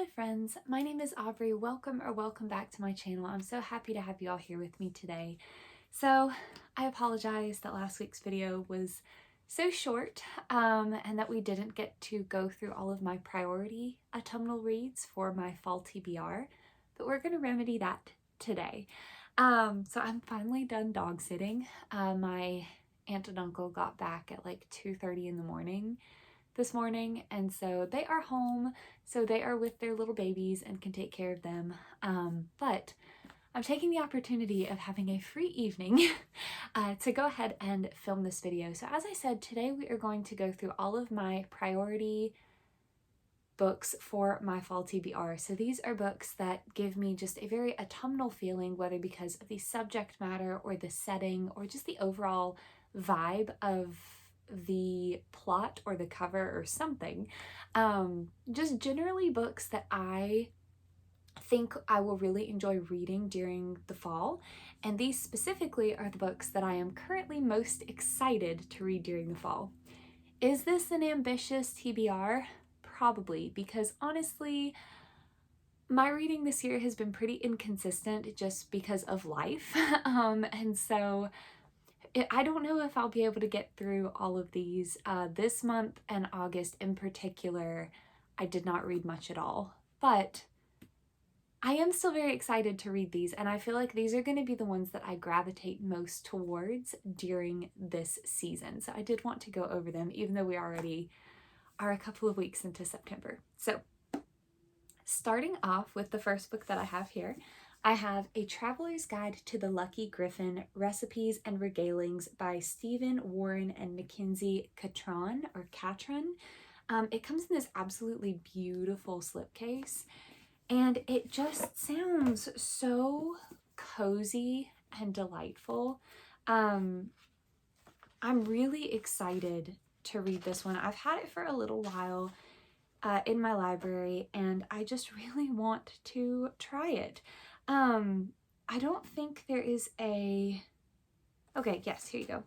Hello friends, my name is Aubrey. Welcome back to my channel. I'm so happy to have you all here with me today. So I apologize that last week's video was so short and that we didn't get to go through all of my priority autumnal reads for my fall TBR, but we're going to remedy that today. So I'm finally done dog sitting. My aunt and uncle got back at like 2:30 in the morning this morning, and so they are home, so they are with their little babies and can take care of them. But I'm taking the opportunity of having a free evening to go ahead and film this video. So as I said, today we are going to go through all of my priority books for my fall TBR. So these are books that give me just a very autumnal feeling, whether because of the subject matter or the setting or just the overall vibe of the plot or the cover or something. Just generally books that I think I will really enjoy reading during the fall, and these specifically are the books that I am currently most excited to read during the fall. Is this an ambitious TBR? Probably, because honestly, my reading this year has been pretty inconsistent just because of life, and so I don't know if I'll be able to get through all of these. This month and August in particular, I did not read much at all, but I am still very excited to read these, and I feel like these are going to be the ones that I gravitate most towards during this season. So I did want to go over them, even though we already are a couple of weeks into September. So starting off with the first book that I have here, I have A Traveler's Guide to the Lucky Griffin, Recipes and Regalings by Stephen Warren and Mimzee Catron. It comes in this absolutely beautiful slipcase, and it just sounds so cozy and delightful. I'm really excited to read this one. I've had it for a little while in my library, and I just really want to try it. I don't think there is a... Okay, yes, here you go.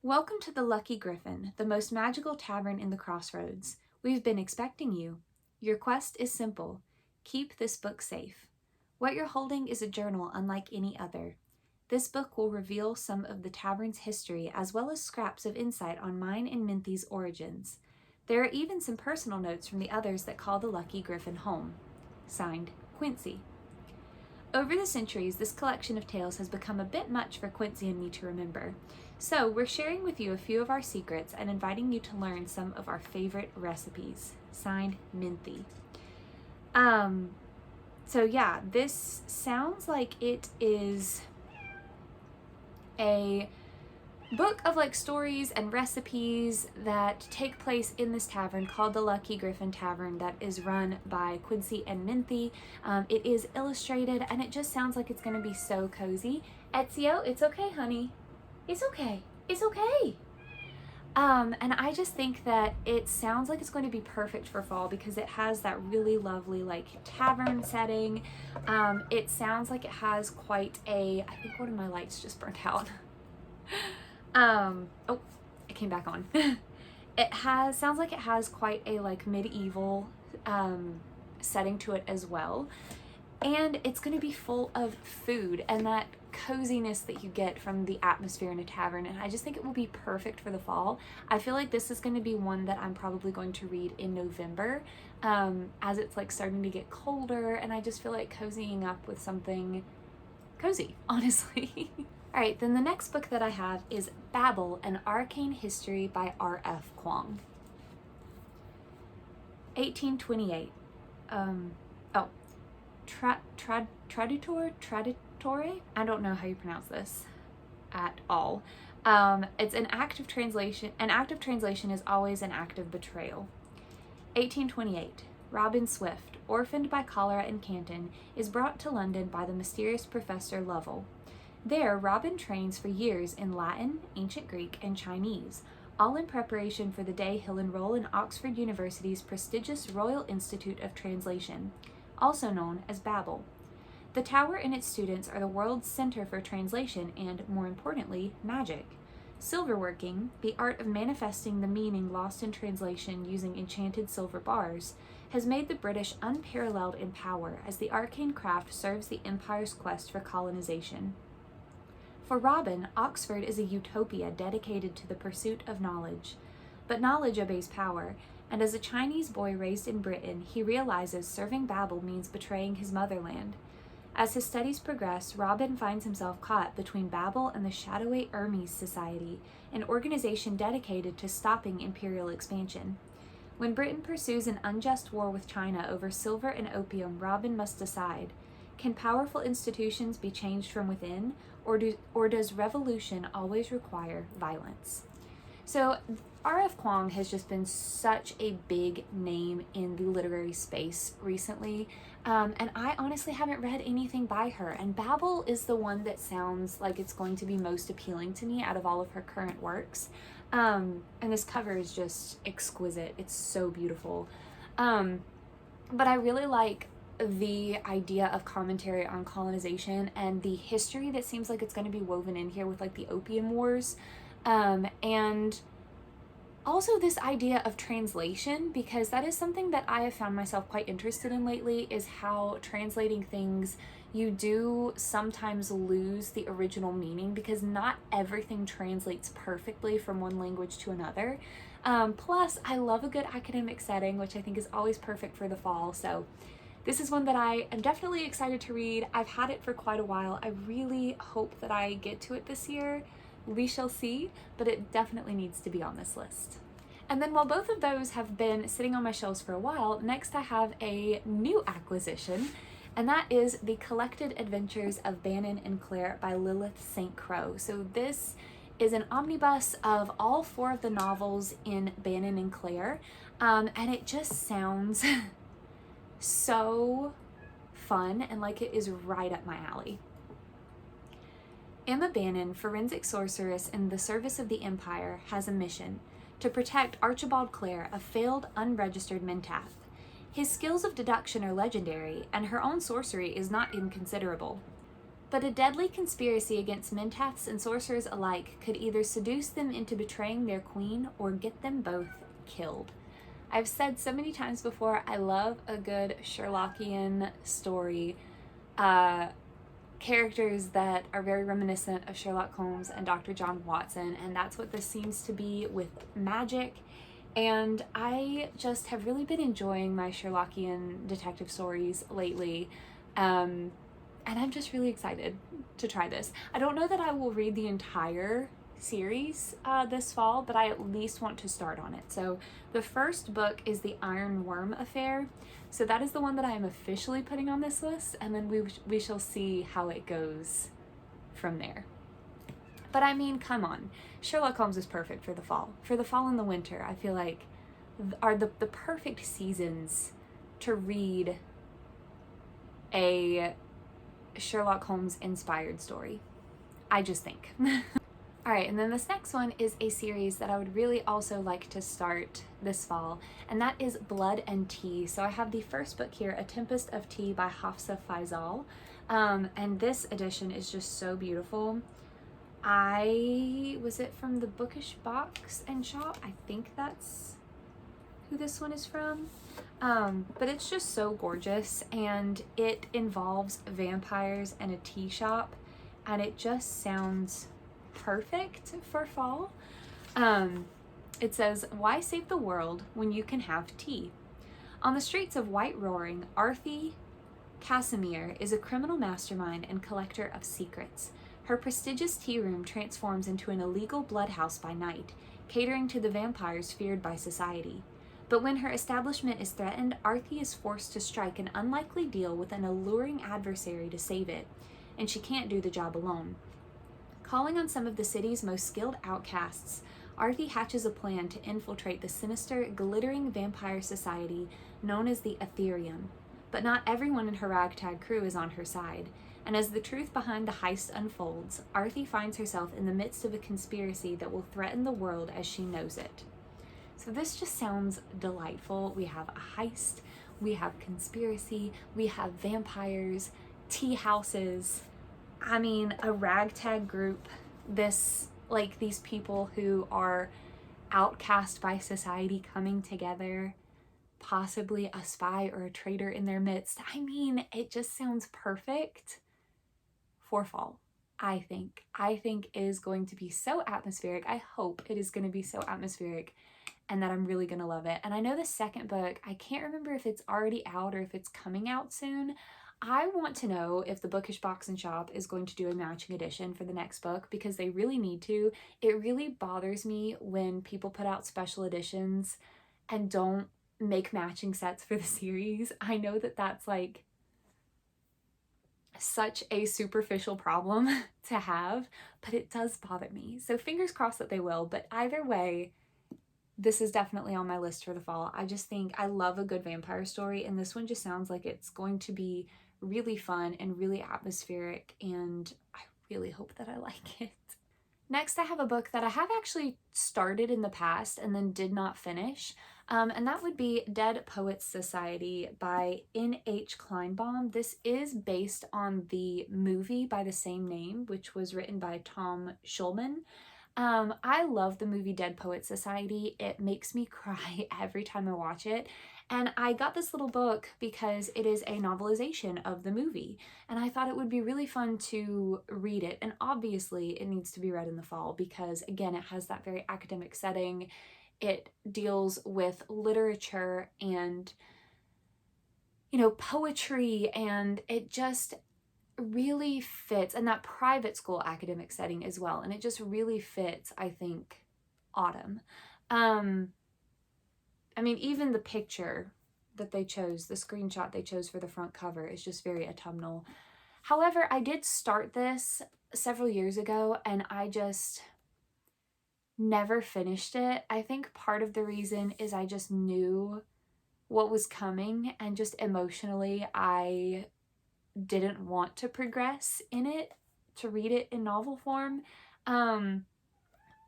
Welcome to the Lucky Griffin, the most magical tavern in the Crossroads. We've been expecting you. Your quest is simple. Keep this book safe. What you're holding is a journal unlike any other. This book will reveal some of the tavern's history as well as scraps of insight on mine and Minthee's origins. There are even some personal notes from the others that call the Lucky Griffin home. Signed, Quincy. Over the centuries, this collection of tales has become a bit much for Quincy and me to remember. So we're sharing with you a few of our secrets and inviting you to learn some of our favorite recipes. Signed, Mimzee. So yeah, this sounds like it is a book of like stories and recipes that take place in this tavern called the Lucky Griffin Tavern that is run by Quincy and Mimzee. It is illustrated, and it just sounds like it's going to be so cozy. Ezio, it's okay, honey. It's okay. It's okay. And I just think that it sounds like it's going to be perfect for fall because it has that really lovely like tavern setting. It sounds like it has quite a... I think one of my lights just burnt out. Oh, it came back on. Sounds like it has quite a like medieval setting to it as well. And it's going to be full of food and that coziness that you get from the atmosphere in a tavern, and I just think it will be perfect for the fall. I feel like this is going to be one that I'm probably going to read in November as it's like starting to get colder, and I just feel like cozying up with something cozy, honestly. Alright, then the next book that I have is Babel, An Arcane History by R.F. Kuang. 1828. Traditore? I don't know how you pronounce this at all. It's an act of translation. An act of translation is always an act of betrayal. 1828. Robin Swift, orphaned by cholera in Canton, is brought to London by the mysterious Professor Lovell. There, Robin trains for years in Latin, Ancient Greek, and Chinese, all in preparation for the day he'll enroll in Oxford University's prestigious Royal Institute of Translation, also known as Babel. The tower and its students are the world's center for translation and, more importantly, magic. Silverworking, the art of manifesting the meaning lost in translation using enchanted silver bars, has made the British unparalleled in power as the arcane craft serves the Empire's quest for colonization. For Robin, Oxford is a utopia dedicated to the pursuit of knowledge. But knowledge obeys power, and as a Chinese boy raised in Britain, he realizes serving Babel means betraying his motherland. As his studies progress, Robin finds himself caught between Babel and the shadowy Hermes Society, an organization dedicated to stopping imperial expansion. When Britain pursues an unjust war with China over silver and opium, Robin must decide, can powerful institutions be changed from within, or does revolution always require violence? So R.F. Kuang has just been such a big name in the literary space recently, and I honestly haven't read anything by her, and Babel is the one that sounds like it's going to be most appealing to me out of all of her current works. And this cover is just exquisite. It's so beautiful. But I really like the idea of commentary on colonization and the history that seems like it's going to be woven in here with like the Opium Wars. And also this idea of translation, because that is something that I have found myself quite interested in lately, is how translating things, you do sometimes lose the original meaning because not everything translates perfectly from one language to another. Plus, I love a good academic setting, which I think is always perfect for the fall. So this is one that I am definitely excited to read. I've had it for quite a while. I really hope that I get to it this year. We shall see, but it definitely needs to be on this list. And then while both of those have been sitting on my shelves for a while, next I have a new acquisition, and that is The Collected Adventures of Bannon and Claire by Lilith St. Crow. So this is an omnibus of all 4 of the novels in Bannon and Claire, and it just sounds so fun and like it is right up my alley. Emma Bannon, forensic sorceress in the service of the Empire, has a mission: to protect Archibald Clare, a failed, unregistered Mentat. His skills of deduction are legendary, and her own sorcery is not inconsiderable. But a deadly conspiracy against Mentats and sorcerers alike could either seduce them into betraying their queen or get them both killed. I've said so many times before, I love a good Sherlockian story. Characters that are very reminiscent of Sherlock Holmes and Dr. John Watson, and that's what this seems to be with magic. And I just have really been enjoying my Sherlockian detective stories lately, and I'm just really excited to try this. I don't know that I will read the entire series this fall, but I at least want to start on it. So the first book is The Iron Worm Affair. So that is the one that I am officially putting on this list, and then we shall see how it goes from there. But I mean, come on. Sherlock Holmes is perfect for the fall. For the fall and the winter, I feel like are the perfect seasons to read a Sherlock Holmes inspired story. I just think. All right, and then this next one is a series that I would really also like to start this fall, and that is Blood and Tea. So I have the first book here, A Tempest of Tea by Hafsa Faisal, and this edition is just so beautiful. Was it from the Bookish Box and Shop? I think that's who this one is from. But it's just so gorgeous, and it involves vampires and a tea shop, and it just sounds perfect for fall. It says, why save the world when you can have tea? On the streets of White Roaring, Arthi Casimir is a criminal mastermind and collector of secrets. Her prestigious tea room transforms into an illegal bloodhouse by night, catering to the vampires feared by society. But when her establishment is threatened, Arthi is forced to strike an unlikely deal with an alluring adversary to save it, and she can't do the job alone. Calling on some of the city's most skilled outcasts, Arthi hatches a plan to infiltrate the sinister, glittering vampire society known as the Ethereum. But not everyone in her ragtag crew is on her side, and as the truth behind the heist unfolds, Arthi finds herself in the midst of a conspiracy that will threaten the world as she knows it. So this just sounds delightful. We have a heist, we have conspiracy, we have vampires, tea houses. I mean, a ragtag group this like these people who are outcast by society coming together, possibly a spy or a traitor in their midst. I mean, it just sounds perfect for fall. I think it is going to be so atmospheric. I hope it is going to be so atmospheric and that I'm really going to love it. And I know the second book, I can't remember if it's already out or if it's coming out soon. I want to know if the Bookish Box and Shop is going to do a matching edition for the next book, because they really need to. It really bothers me when people put out special editions and don't make matching sets for the series. I know that that's like such a superficial problem to have, but it does bother me. So fingers crossed that they will, but either way, this is definitely on my list for the fall. I just think I love a good vampire story, and this one just sounds like it's going to be really fun and really atmospheric, and I really hope that I like it. Next, I have a book that I have actually started in the past and then did not finish, and that would be Dead Poets Society by N.H. Kleinbaum. This is based on the movie by the same name, which was written by Tom Schulman. I love the movie Dead Poets Society. It makes me cry every time I watch it. And I got this little book because it is a novelization of the movie. And I thought it would be really fun to read it. And obviously it needs to be read in the fall because, again, it has that very academic setting. It deals with literature and, you know, poetry, and it just really fits, and that private school academic setting as well, and it just really fits, I think, autumn. I mean, even the picture that they chose, the screenshot they chose for the front cover is just very autumnal. However, I did start this several years ago and I just never finished it. I think part of the reason is I just knew what was coming, and just emotionally I didn't want to progress in it, to read it in novel form.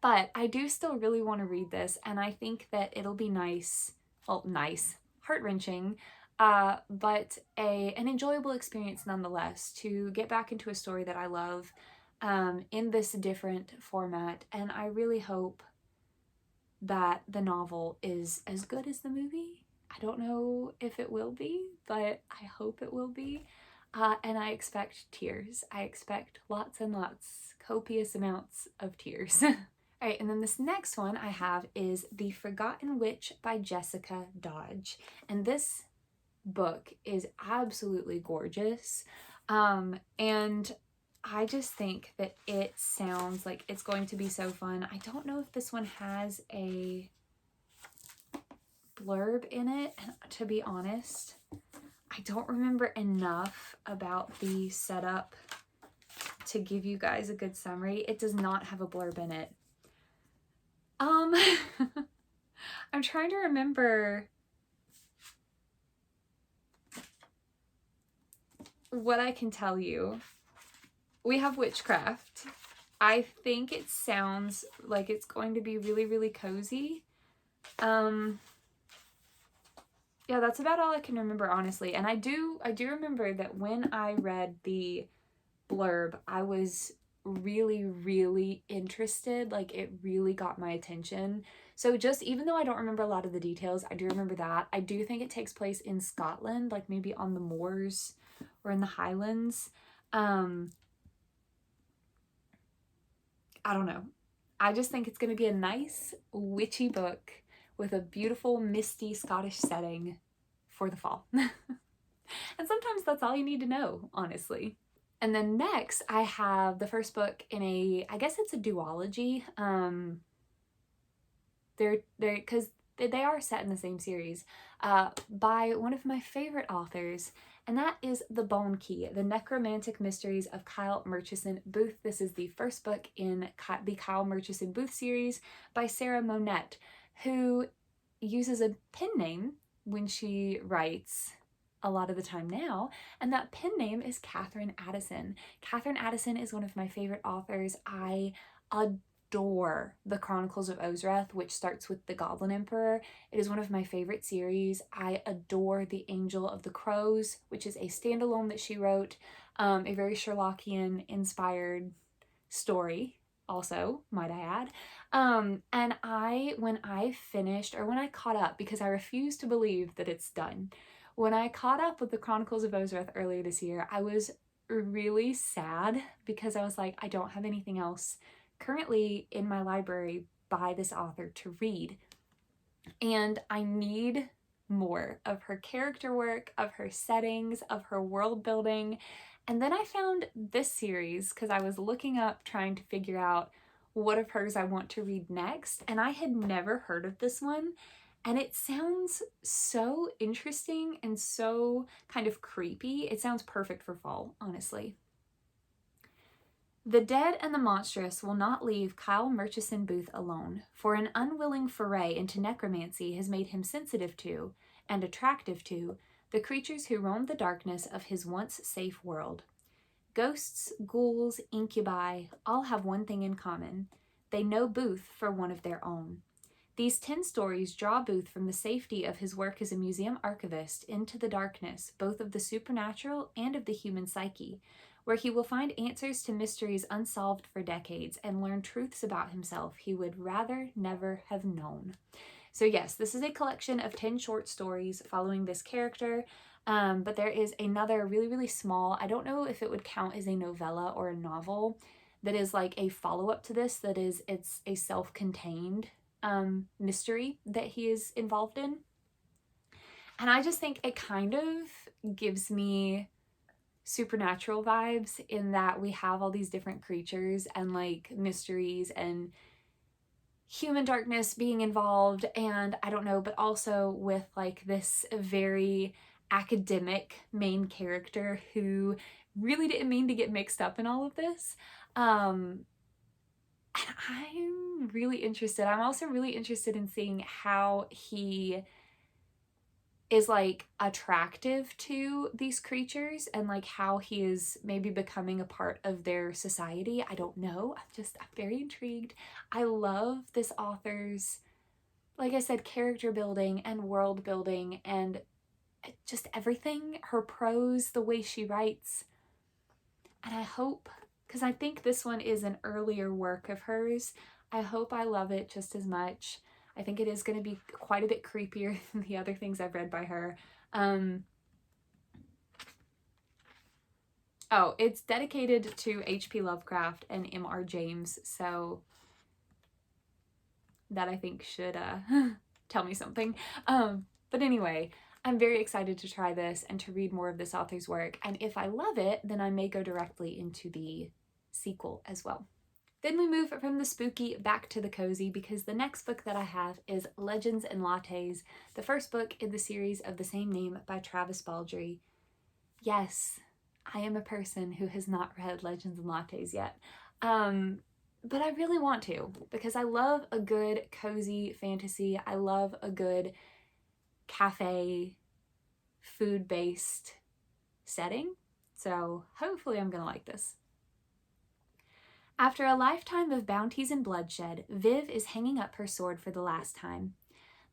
But I do still really want to read this, and I think that it'll be nice, well, nice, heart-wrenching, but an enjoyable experience nonetheless to get back into a story that I love in this different format. And I really hope that the novel is as good as the movie. I don't know if it will be, but I hope it will be. And I expect tears. I expect lots and lots, copious amounts of tears. All right, and then this next one I have is The Forgotten Witch by Jessica Dodge. And this book is absolutely gorgeous. And I just think that it sounds like it's going to be so fun. I don't know if this one has a blurb in it, and to be honest, I don't remember enough about the setup to give you guys a good summary. It does not have a blurb in it. I'm trying to remember what I can tell you. We have witchcraft. I think it sounds like it's going to be really, really cozy. Yeah, that's about all I can remember, honestly. And I do remember that when I read the blurb, I was really, really interested. Like, it really got my attention. So just, even though I don't remember a lot of the details, I do remember that. I do think it takes place in Scotland, like maybe on the moors or in the Highlands. I don't know. I just think it's going to be a nice, witchy book with a beautiful, misty Scottish setting for the fall. And sometimes that's all you need to know, honestly. And then next, I have the first book in I guess it's a duology. Because they are set in the same series, by one of my favorite authors, and that is The Bone Key, The Necromantic Mysteries of Kyle Murchison Booth. This is the first book in the Kyle Murchison Booth series by Sarah Monette, who uses a pen name when she writes a lot of the time now, and that pen name is Catherine Addison. Catherine Addison is one of my favorite authors. I adore The Chronicles of Ozreth, which starts with the Goblin Emperor. It is one of my favorite series. I adore The Angel of the Crows, which is a standalone that she wrote, a very Sherlockian inspired story. also, might I add. And when I finished, or when I caught up, because I refuse to believe that it's done, when I caught up with the Chronicles of Ozarth earlier this year, I was really sad because I was like, I don't have anything else currently in my library by this author to read. And I need more of her character work, of her settings, of her world building. And then I found this series because I was looking up trying to figure out what of hers I want to read next. And I had never heard of this one. And it sounds so interesting and so kind of creepy. It sounds perfect for fall, honestly. The dead and the monstrous will not leave Kyle Murchison Booth alone, for an unwilling foray into necromancy has made him sensitive to, and attractive to, the creatures who roam the darkness of his once safe world. Ghosts, ghouls, incubi all have one thing in common. They know Booth for one of their own. These 10 stories draw Booth from the safety of his work as a museum archivist into the darkness, both of the supernatural and of the human psyche, where he will find answers to mysteries unsolved for decades and learn truths about himself he would rather never have known. So yes, this is a collection of 10 short stories following this character, but there is another really, really small, I don't know if it would count as a novella or a novel, that is like a follow-up to this, it's a self-contained mystery that he is involved in. And I just think it kind of gives me supernatural vibes in that we have all these different creatures and like mysteries and human darkness being involved, and I don't know, but also with like this very academic main character who really didn't mean to get mixed up in all of this. And I'm really interested. I'm also really interested in seeing how he is like attractive to these creatures and like how he is maybe becoming a part of their society. I don't know. I'm very intrigued. I love this author's, like I said, character building and world building and just everything. Her prose, the way she writes. And I hope, because I think this one is an earlier work of hers, I hope I love it just as much. I think it is going to be quite a bit creepier than the other things I've read by her. Oh, it's dedicated to H.P. Lovecraft and M.R. James, so that I think should tell me something. But anyway, I'm very excited to try this and to read more of this author's work, and if I love it, then I may go directly into the sequel as well. Then we move from the spooky back to the cozy because the next book that I have is Legends and Lattes, the first book in the series of the same name by Travis Baldree. Yes, I am a person who has not read Legends and Lattes yet, but I really want to because I love a good cozy fantasy. I love a good cafe, food-based setting, so hopefully I'm gonna like this. After a lifetime of bounties and bloodshed, Viv is hanging up her sword for the last time.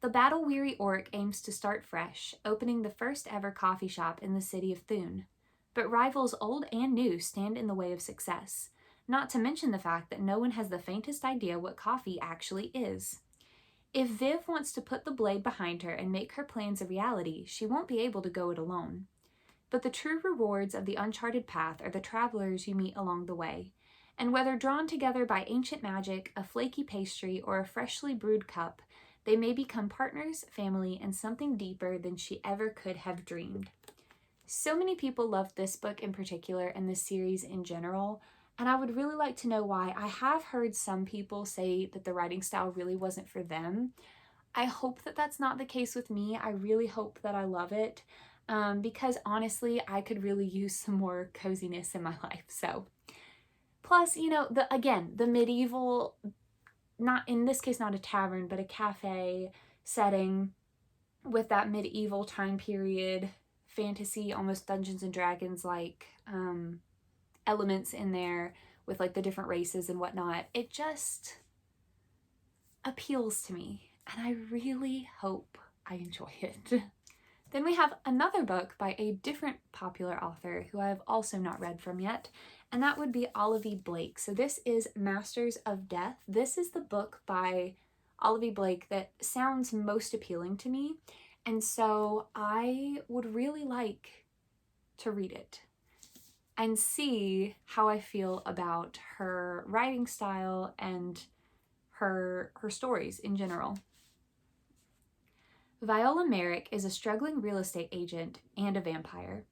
The battle-weary orc aims to start fresh, opening the first ever coffee shop in the city of Thune. But rivals old and new stand in the way of success, not to mention the fact that no one has the faintest idea what coffee actually is. If Viv wants to put the blade behind her and make her plans a reality, she won't be able to go it alone. But the true rewards of the uncharted path are the travelers you meet along the way, and whether drawn together by ancient magic, a flaky pastry, or a freshly brewed cup, they may become partners, family, and something deeper than she ever could have dreamed. So many people loved this book in particular and this series in general, and I would really like to know why. I have heard some people say that the writing style really wasn't for them. I hope that that's not the case with me. I really hope that I love it, because honestly, I could really use some more coziness in my life, so... Plus, you know, the medieval, not in this case, not a tavern, but a cafe setting with that medieval time period fantasy, almost Dungeons and Dragons like elements in there with like the different races and whatnot. It just appeals to me, and I really hope I enjoy it. Then we have another book by a different popular author who I have also not read from yet, and that would be Olivia Blake. So this is Masters of Death. This is the book by Olivia Blake that sounds most appealing to me, and so I would really like to read it and see how I feel about her writing style and her stories in general. Viola Merrick is a struggling real estate agent and a vampire.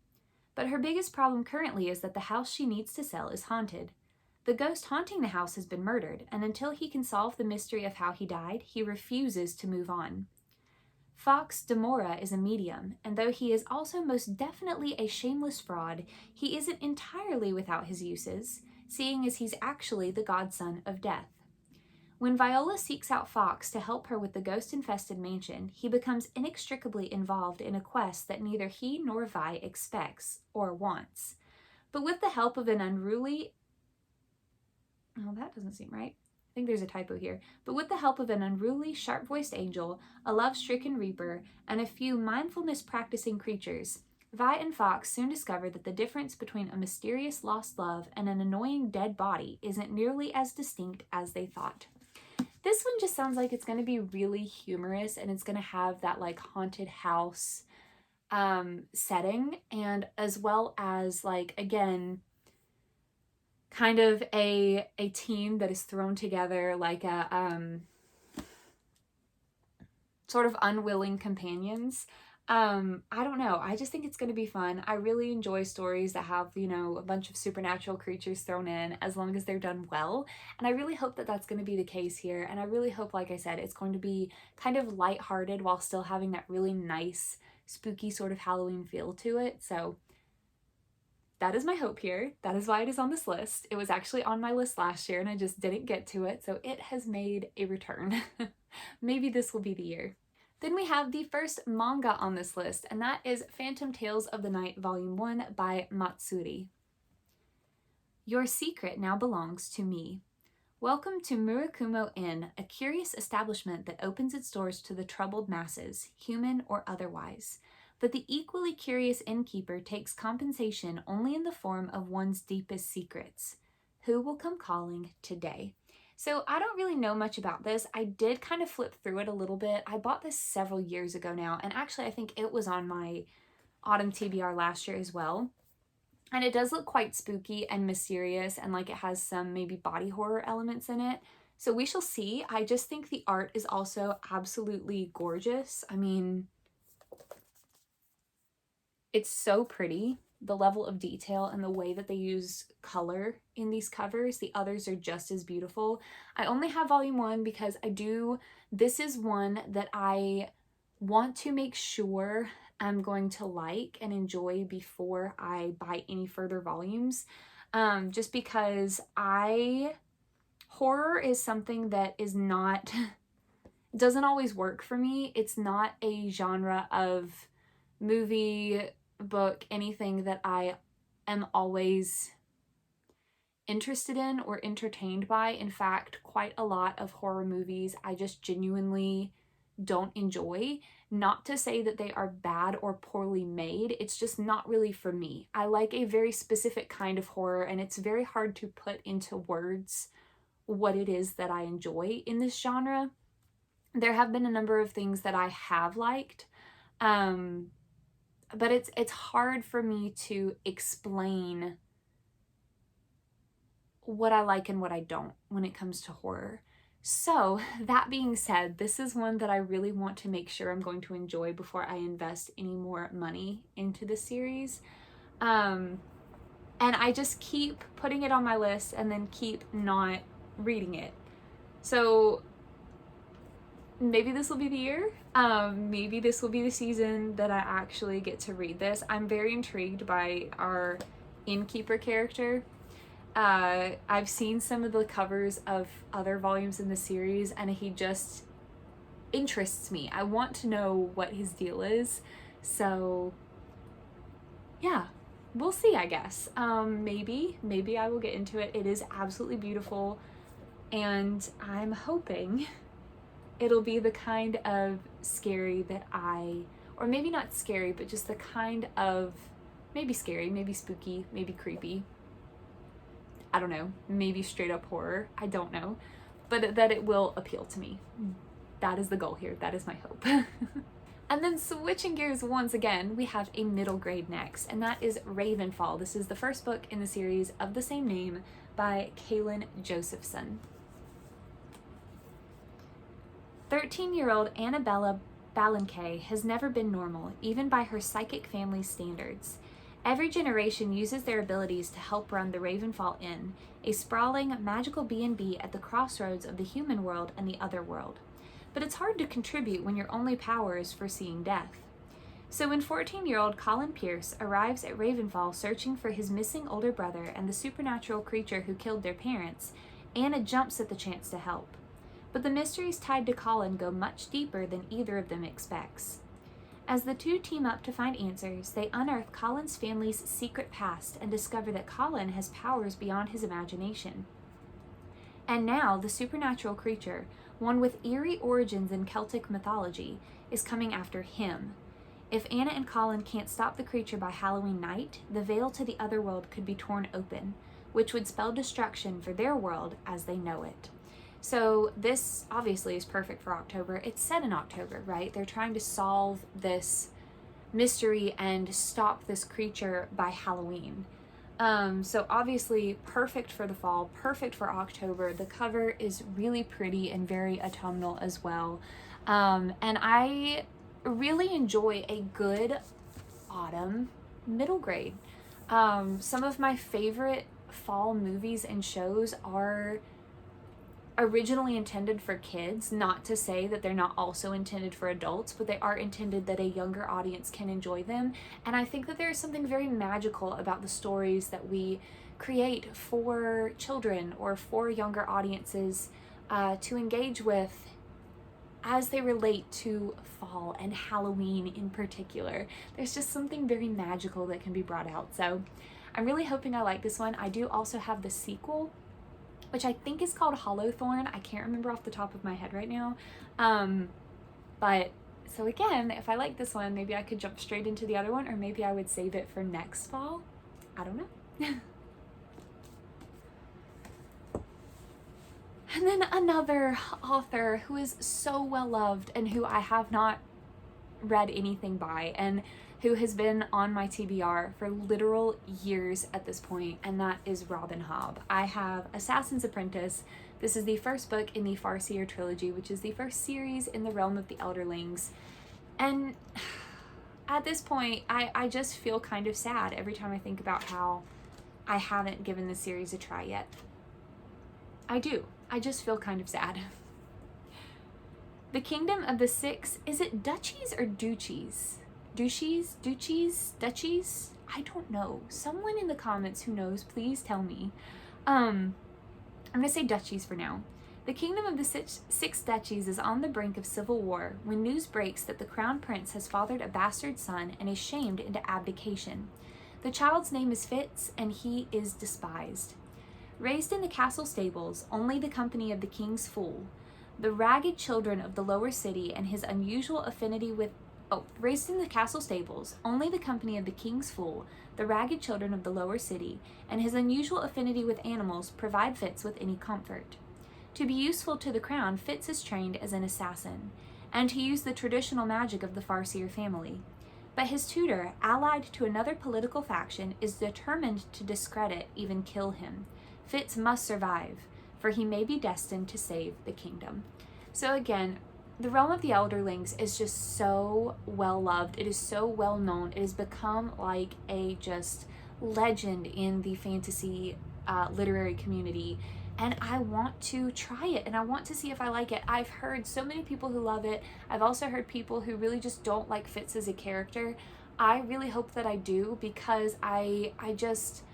But her biggest problem currently is that the house she needs to sell is haunted. The ghost haunting the house has been murdered, and until he can solve the mystery of how he died, he refuses to move on. Fox Demora is a medium, and though he is also most definitely a shameless fraud, he isn't entirely without his uses, seeing as he's actually the godson of death. When Viola seeks out Fox to help her with the ghost-infested mansion, he becomes inextricably involved in a quest that neither he nor Vi expects or wants. But with the help of an unruly... Oh, that doesn't seem right. I think there's a typo here. But with the help of an unruly, sharp-voiced angel, a love-stricken reaper, and a few mindfulness-practicing creatures, Vi and Fox soon discover that the difference between a mysterious lost love and an annoying dead body isn't nearly as distinct as they thought. This one just sounds like it's going to be really humorous, and it's going to have that like haunted house setting, and as well as like, again, kind of a team that is thrown together like a sort of unwilling companions. I don't know. I just think it's going to be fun. I really enjoy stories that have, you know, a bunch of supernatural creatures thrown in, as long as they're done well. And I really hope that that's going to be the case here. And I really hope, like I said, it's going to be kind of lighthearted while still having that really nice, spooky sort of Halloween feel to it. So that is my hope here. That is why it is on this list. It was actually on my list last year and I just didn't get to it. So it has made a return. Maybe this will be the year. Then we have the first manga on this list, and that is Phantom Tales of the Night Volume 1 by Matsuri. Your secret now belongs to me. Welcome to Murakumo Inn, a curious establishment that opens its doors to the troubled masses, human or otherwise. But the equally curious innkeeper takes compensation only in the form of one's deepest secrets. Who will come calling today? So I don't really know much about this. I did kind of flip through it a little bit. I bought this several years ago now, and actually I think it was on my autumn TBR last year as well. And it does look quite spooky and mysterious, and like it has some maybe body horror elements in it. So we shall see. I just think the art is also absolutely gorgeous. I mean, it's so pretty. The level of detail and the way that they use color in these covers. The others are just as beautiful. I only have volume 1 because this is one that I want to make sure I'm going to like and enjoy before I buy any further volumes. Just because horror is something that is not, doesn't always work for me. It's not a genre of movie, book, anything that I am always interested in or entertained by. In fact, quite a lot of horror movies I just genuinely don't enjoy. Not to say that they are bad or poorly made, it's just not really for me. I like a very specific kind of horror, and it's very hard to put into words what it is that I enjoy in this genre. There have been a number of things that I have liked, but it's hard for me to explain what I like and what I don't when it comes to horror. So that being said, this is one that I really want to make sure I'm going to enjoy before I invest any more money into the series. And I just keep putting it on my list and then keep not reading it. So maybe this will be the year. Maybe this will be the season that I actually get to read this. I'm very intrigued by our innkeeper character. I've seen some of the covers of other volumes in the series, and he just interests me. I want to know what his deal is. So yeah, we'll see, I guess. Maybe I will get into it. It is absolutely beautiful, and I'm hoping it'll be the kind of scary that or maybe not scary, but just the kind of, maybe scary, maybe spooky, maybe creepy, I don't know, maybe straight up horror, I don't know, but that it will appeal to me. That is the goal here, that is my hope. And then switching gears once again, we have a middle grade next, and that is Ravenfall. This is the first book in the series of the same name by Kaylin Josephson. 13-year-old Annabella Ballanque has never been normal, even by her psychic family's standards. Every generation uses their abilities to help run the Ravenfall Inn, a sprawling, magical B&B at the crossroads of the human world and the other world. But it's hard to contribute when your only power is foreseeing death. So when 14-year-old Colin Pierce arrives at Ravenfall searching for his missing older brother and the supernatural creature who killed their parents, Anna jumps at the chance to help. But the mysteries tied to Colin go much deeper than either of them expects. As the two team up to find answers, they unearth Colin's family's secret past and discover that Colin has powers beyond his imagination. And now, the supernatural creature, one with eerie origins in Celtic mythology, is coming after him. If Anna and Colin can't stop the creature by Halloween night, the veil to the other world could be torn open, which would spell destruction for their world as they know it. So this obviously is perfect for October. It's set in October, right? They're trying to solve this mystery and stop this creature by Halloween. So obviously perfect for the fall, perfect for October. The cover is really pretty and very autumnal as well. And I really enjoy a good autumn middle grade. Some of my favorite fall movies and shows are originally intended for kids, not to say that they're not also intended for adults, but they are intended that a younger audience can enjoy them. And I think that there is something very magical about the stories that we create for children or for younger audiences to engage with as they relate to fall and Halloween in particular. There's just something very magical that can be brought out. So I'm really hoping I like this one. I do also have the sequel, which I think is called Hollowthorn. I can't remember off the top of my head right now. But so again, if I like this one, maybe I could jump straight into the other one, or maybe I would save it for next fall. I don't know. And then another author who is so well loved and who I have not read anything by, and who has been on my TBR for literal years at this point, and that is Robin Hobb. I have Assassin's Apprentice. This is the first book in the Farseer trilogy, which is the first series in the realm of the Elderlings. And at this point, I just feel kind of sad every time I think about how I haven't given this series a try yet. I do. I just feel kind of sad. The Kingdom of the Six, is it duchies or duchies? Duchies? I don't know. Someone in the comments who knows, please tell me. I'm gonna say duchies for now. The Kingdom of the Six Duchies is on the brink of civil war when news breaks that the Crown Prince has fathered a bastard son and is shamed into abdication. The child's name is Fitz, and he is despised. Raised in the castle stables, only the company of the king's fool, the ragged children of the lower city and his unusual affinity with raised in the castle stables, only the company of the king's fool, the ragged children of the lower city, and his unusual affinity with animals provide Fitz with any comfort. To be useful to the crown, Fitz is trained as an assassin, and to use the traditional magic of the Farseer family. But his tutor, allied to another political faction, is determined to discredit, even kill him. Fitz must survive, for he may be destined to save the kingdom. So again, the realm of the Elderlings is just so well loved. It is so well known. It has become like a just legend in the fantasy literary community. And I want to try it, and I want to see if I like it. I've heard so many people who love it. I've also heard people who really just don't like Fitz as a character. I really hope that I do, because I just,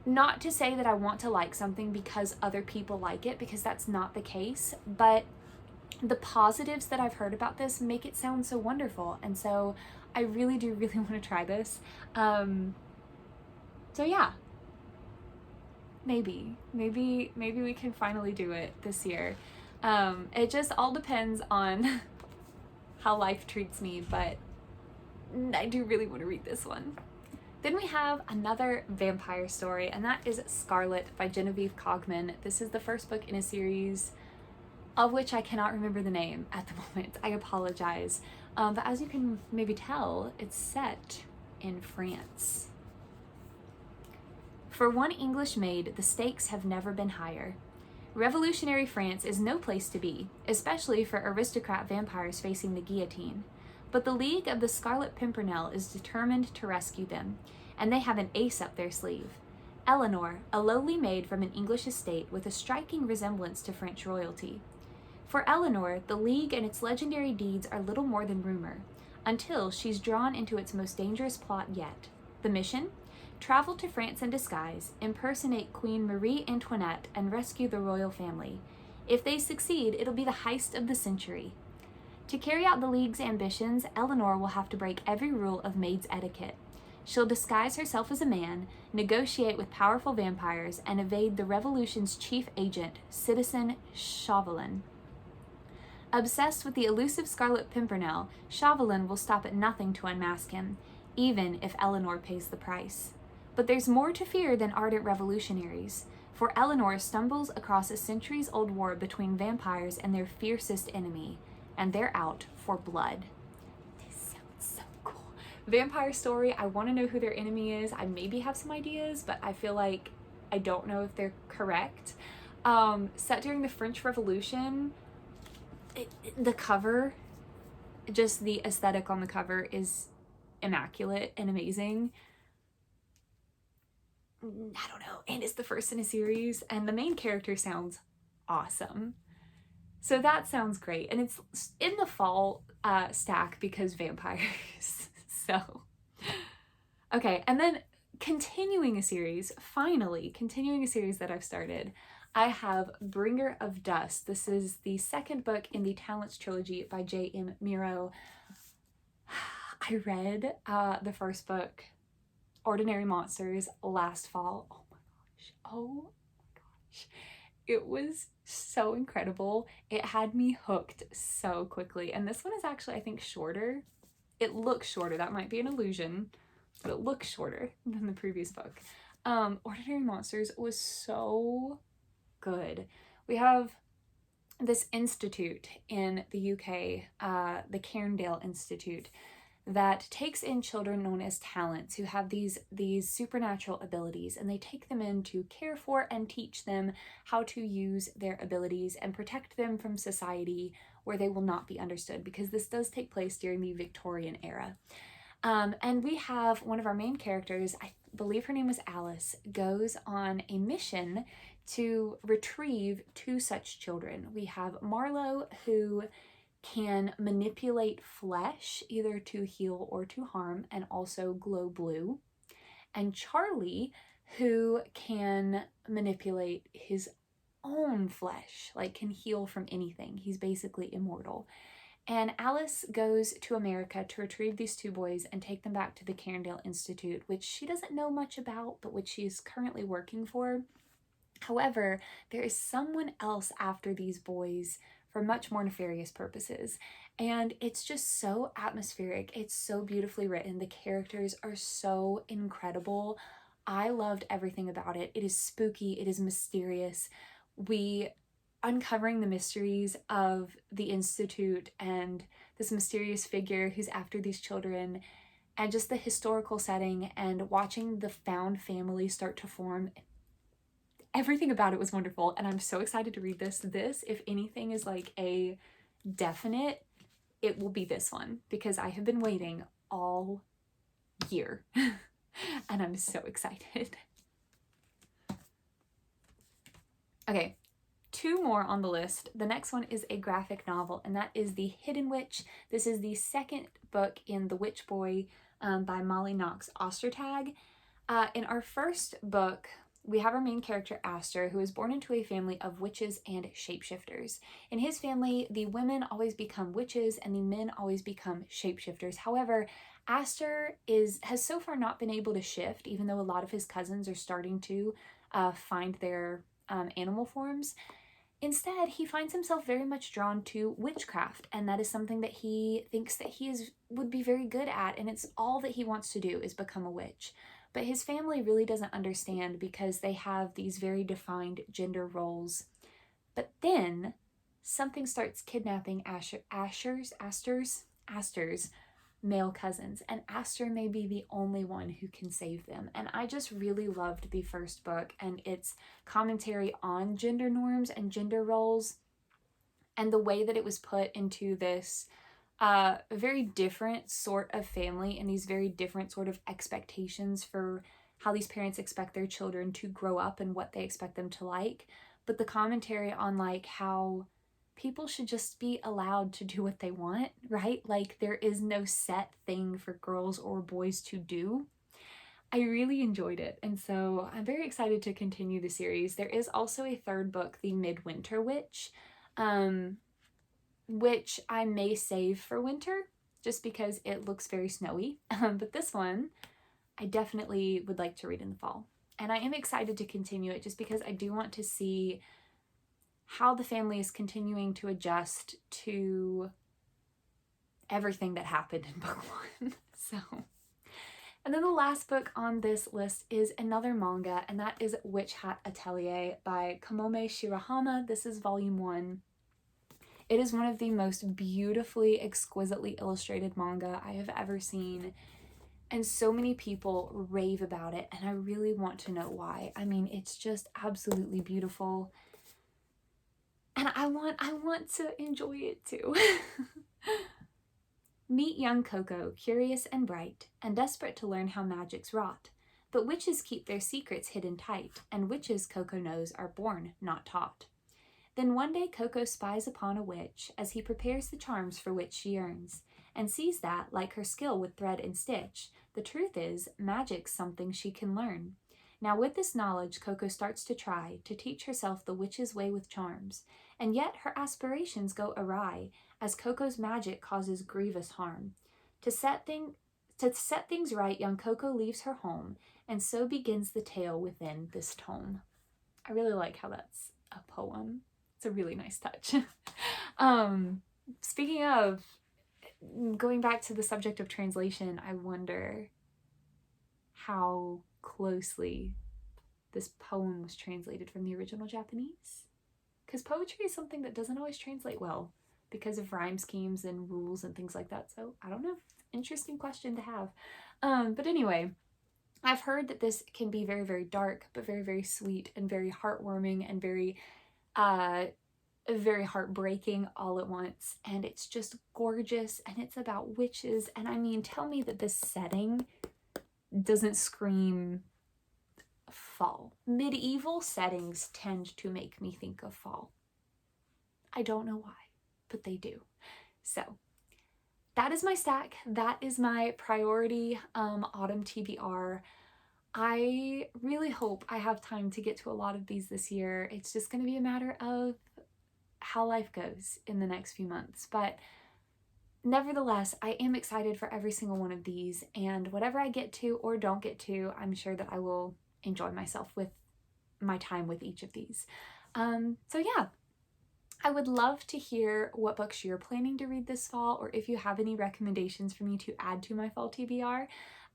not to say that I want to like something because other people like it, because that's not the case, but the positives that I've heard about this make it sound so wonderful. And so I really want to try this. So yeah. Maybe we can finally do it this year. It just all depends on how life treats me, but I do really want to read this one. Then we have another vampire story, and that is Scarlet by Genevieve Cogman. This is the first book in a series of which I cannot remember the name at the moment. I apologize. But as you can maybe tell, it's set in France. For one English maid, the stakes have never been higher. Revolutionary France is no place to be, especially for aristocrat vampires facing the guillotine. But the League of the Scarlet Pimpernel is determined to rescue them, and they have an ace up their sleeve. Eleanor, a lowly maid from an English estate with a striking resemblance to French royalty. For Eleanor, the League and its legendary deeds are little more than rumor, until she's drawn into its most dangerous plot yet. The mission? Travel to France in disguise, impersonate Queen Marie Antoinette, and rescue the royal family. If they succeed, it'll be the heist of the century. To carry out the League's ambitions, Eleanor will have to break every rule of maid's etiquette. She'll disguise herself as a man, negotiate with powerful vampires, and evade the revolution's chief agent, Citizen Chauvelin. Obsessed with the elusive Scarlet Pimpernel, Chauvelin will stop at nothing to unmask him, even if Eleanor pays the price. But there's more to fear than ardent revolutionaries, for Eleanor stumbles across a centuries-old war between vampires and their fiercest enemy, and they're out for blood. This sounds so cool. Vampire story, I want to know who their enemy is. I maybe have some ideas, but I feel like I don't know if they're correct. Set during the French Revolution, the cover, just the aesthetic on the cover is immaculate and amazing. I don't know, and it's the first in a series, and the main character sounds awesome. So that sounds great, and it's in the fall stack because vampires. So, okay, and then continuing a series, finally continuing a series that I've started, I have Bringer of Dust. This is the second book in the Talents trilogy by J.M. Miro. I read the first book, Ordinary Monsters, last fall. Oh my gosh. It was so incredible. It had me hooked so quickly. And this one is actually, I think, shorter. It looks shorter. That might be an illusion, but it looks shorter than the previous book. Ordinary Monsters was so good. We have this institute in the UK, the Cairndale Institute, that takes in children known as talents who have these supernatural abilities, and they take them in to care for and teach them how to use their abilities and protect them from society where they will not be understood, because this does take place during the Victorian era. And we have one of our main characters, I believe her name was Alice, goes on a mission to retrieve two such children. We have Marlowe, who can manipulate flesh either to heal or to harm and also glow blue, and Charlie, who can manipulate his own flesh, like can heal from anything. He's basically immortal. And Alice goes to America to retrieve these two boys and take them back to the Cairndale Institute, which she doesn't know much about, but which she is currently working for. However, there is someone else after these boys for much more nefarious purposes. And it's just so atmospheric. It's so beautifully written. The characters are so incredible. I loved everything about it. It is spooky. It is mysterious. We uncovering the mysteries of the Institute and this mysterious figure who's after these children, and just the historical setting and watching the found family start to form. Everything about it was wonderful, and I'm so excited to read this. This, if anything, is like a definite, it will be this one, because I have been waiting all year, and I'm so excited. Okay, two more on the list. The next one is a graphic novel, and that is The Hidden Witch. This is the second book in The Witch Boy by Molly Knox Ostertag. In our first book, we have our main character, Aster, who is born into a family of witches and shapeshifters. In his family, the women always become witches and the men always become shapeshifters. However, Aster has so far not been able to shift, even though a lot of his cousins are starting to find their animal forms. Instead, he finds himself very much drawn to witchcraft, and that is something that he thinks that would be very good at, and it's all that he wants to do is become a witch. but his family really doesn't understand because they have these very defined gender roles. But then something starts kidnapping Aster's male cousins, and Aster may be the only one who can save them. And I just really loved the first book and its commentary on gender norms and gender roles, and the way that it was put into this very different sort of family and these very different sort of expectations for how these parents expect their children to grow up and what they expect them to like. But the commentary on like how people should just be allowed to do what they want, right? Like there is no set thing for girls or boys to do. I really enjoyed it, and so I'm very excited to continue the series. There is also a third book, The Midwinter Witch, which I may save for winter just because it looks very snowy. But this one I definitely would like to read in the fall. And I am excited to continue it just because I do want to see how the family is continuing to adjust to everything that happened in book one. So, and then the last book on this list is another manga, and that is Witch Hat Atelier by Kamome Shirahama. This is volume 1. It is one of the most beautifully, exquisitely illustrated manga I have ever seen, and so many people rave about it, and I really want to know why. I mean, it's just absolutely beautiful, and I want to enjoy it too. Meet young Coco, curious and bright, and desperate to learn how magic's wrought. But witches keep their secrets hidden tight, and witches, Coco knows, are born, not taught. Then one day Coco spies upon a witch as he prepares the charms for which she yearns, and sees that, like her skill with thread and stitch, the truth is, magic's something she can learn. Now with this knowledge, Coco starts to try to teach herself the witch's way with charms, and yet her aspirations go awry, as Coco's magic causes grievous harm. To set things right, young Coco leaves her home, and so begins the tale within this tome. I really like how that's a poem. It's a really nice touch. Speaking of, going back to the subject of translation, I wonder how closely this poem was translated from the original Japanese. Because poetry is something that doesn't always translate well because of rhyme schemes and rules and things like that. So I don't know. Interesting question to have. But anyway, I've heard that this can be very, very dark, but very, very sweet and very heartwarming and very heartbreaking all at once. And it's just gorgeous, and it's about witches. And I mean, tell me that this setting doesn't scream fall. Medieval settings tend to make me think of fall. I don't know why, but they do. So that is my stack. That is my priority autumn TBR. I really hope I have time to get to a lot of these this year. It's just going to be a matter of how life goes in the next few months. But nevertheless, I am excited for every single one of these, and whatever I get to or don't get to, I'm sure that I will enjoy myself with my time with each of these. So yeah, I would love to hear what books you're planning to read this fall, or if you have any recommendations for me to add to my fall TBR.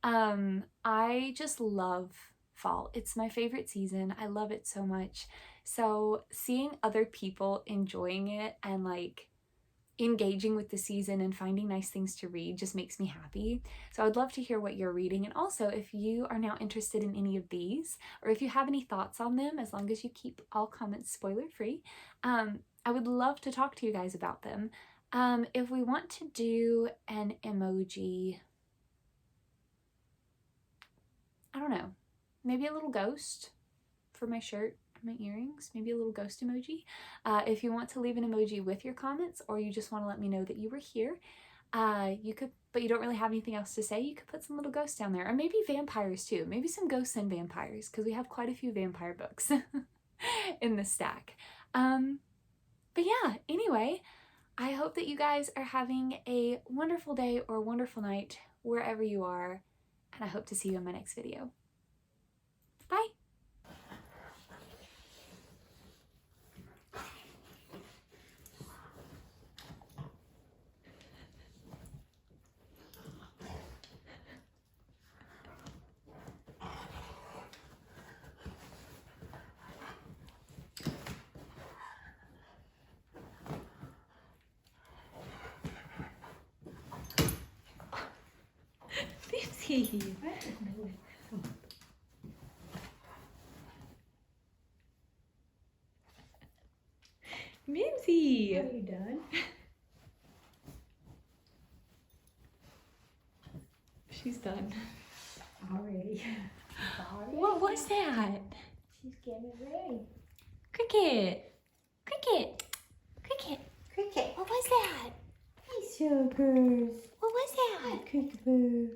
I just love fall. It's my favorite season. I love it so much. So seeing other people enjoying it and like engaging with the season and finding nice things to read just makes me happy. So I'd love to hear what you're reading. And also, if you are now interested in any of these, or if you have any thoughts on them, as long as you keep all comments spoiler free, I would love to talk to you guys about them. If we want to do an emoji, I don't know, maybe a little ghost for my shirt, my earrings, maybe a little ghost emoji. If you want to leave an emoji with your comments, or you just want to let me know that you were here, you could, but you don't really have anything else to say, you could put some little ghosts down there, or maybe vampires too, maybe some ghosts and vampires, because we have quite a few vampire books in the stack. But yeah, anyway, I hope that you guys are having a wonderful day or wonderful night wherever you are, and I hope to see you in my next video. Bye! Mimzee. Mimzee. Are you done? She's done. Already. What was that? She's getting it ready. Cricket. Cricket. Cricket. Cricket. What was that? Hey, sugars. What was that? Cricket boo.